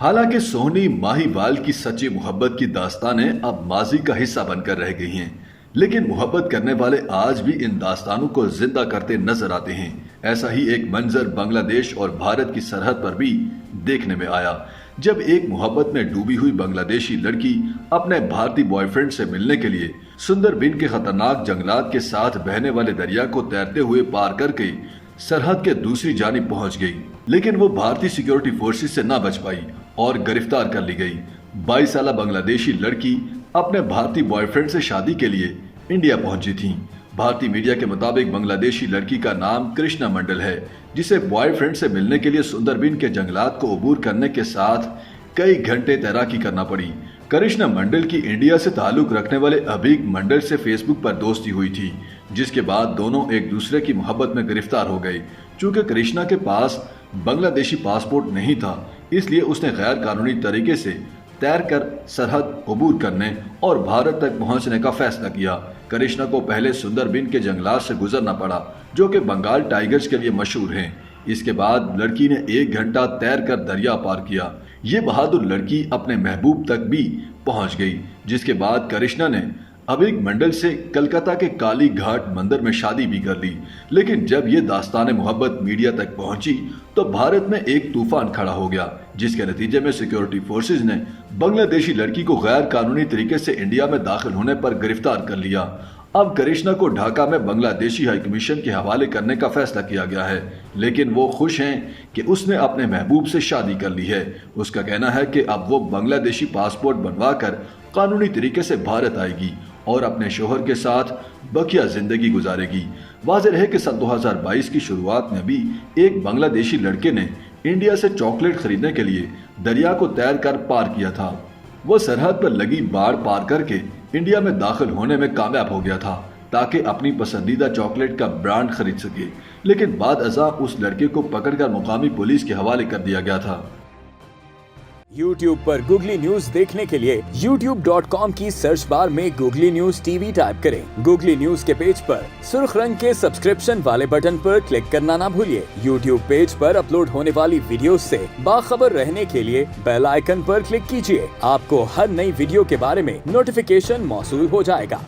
हालांकि सोहनी माहीवाल की सच्ची मोहब्बत की दास्तानें अब माजी का हिस्सा बनकर रह गई हैं, लेकिन मोहब्बत करने वाले आज भी इन दास्तानों को जिंदा करते नजर आते हैं। ऐसा ही एक मंजर बांग्लादेश और भारत की सरहद पर भी देखने में आया, जब एक मोहब्बत में डूबी हुई बांग्लादेशी लड़की अपने भारतीय बॉयफ्रेंड से मिलने के लिए सुंदरबिन के खतरनाक जंगलात के साथ बहने वाले दरिया को तैरते हुए पार करके सरहद के दूसरी जानिब पहुंच गई, लेकिन वो भारतीय सिक्योरिटी फोर्सेस से न बच पाई और गिरफ्तार कर ली गई। 22 साल बांग्लादेशी लड़की अपने भारतीय बॉयफ्रेंड से शादी के लिए इंडिया पहुंची थी। भारतीय मीडिया के मुताबिक बांग्लादेशी लड़की का नाम कृष्णा मंडल है, जिसे बॉयफ्रेंड से मिलने के लिए सुंदरबिन के जंगलात को अबूर करने के साथ कई घंटे तैराकी करना पड़ी। कृष्णा मंडल की इंडिया से ताल्लुक रखने वाले अभीक मंडल से फेसबुक पर दोस्ती हुई थी, जिसके बाद दोनों एक दूसरे की मोहब्बत में गिरफ्तार हो गए। चूंकि कृष्णा के पास बांग्लादेशी पासपोर्ट नहीं था, इसलिए उसने गैर कानूनी तरीके से तैरकर सरहद अबूर करने और भारत तक पहुंचने का फैसला किया। कृष्णा को पहले सुंदरबिन के जंगलात से गुजरना पड़ा, जो कि बंगाल टाइगर्स के लिए मशहूर हैं। इसके बाद लड़की ने 1 घंटा तैरकर दरिया पार किया। ये बहादुर लड़की अपने महबूब तक भी पहुंच गई, जिसके बाद कृष्णा ने अभीक मंडल से कलकत्ता के काली घाट मंदिर में शादी भी कर ली। लेकिन जब ये दास्तान मोहब्बत मीडिया तक पहुंची तो भारत में एक तूफान खड़ा हो गया, जिसके नतीजे में सिक्योरिटी फोर्सेज ने बांग्लादेशी लड़की को गैर कानूनी तरीके से इंडिया में दाखिल होने पर गिरफ्तार कर लिया। अब कृष्णा को ढाका में बांग्लादेशी हाई कमीशन के हवाले करने का फैसला किया गया है, लेकिन वो खुश हैं कि उसने अपने महबूब से शादी कर ली है। उसका कहना है कि अब वो बांग्लादेशी पासपोर्ट बनवाकर कानूनी तरीके से भारत आएगी और अपने शोहर के साथ बकिया जिंदगी गुजारेगी। वाज़ेह है कि सन 2022 की शुरुआत में भी एक बांग्लादेशी लड़के ने इंडिया से चॉकलेट खरीदने के लिए दरिया को तैरकर पार किया था। वो सरहद पर लगी बाड़ पार करके इंडिया में दाखिल होने में कामयाब हो गया था, ताकि अपनी पसंदीदा चॉकलेट का ब्रांड खरीद सके। लेकिन बाद अज़ा उस लड़के को पकड़कर मुकामी पुलिस के हवाले कर दिया गया था। YouTube पर गूगली न्यूज देखने के लिए youtube.com की सर्च बार में गूगली न्यूज टीवी टाइप करें। गूगली न्यूज के पेज पर सुर्ख रंग के सब्सक्रिप्शन वाले बटन पर क्लिक करना ना भूलिए। YouTube पेज पर अपलोड होने वाली वीडियोस से बाखबर रहने के लिए बेल आइकन पर क्लिक कीजिए। आपको हर नई वीडियो के बारे में नोटिफिकेशन मौसूल हो जाएगा।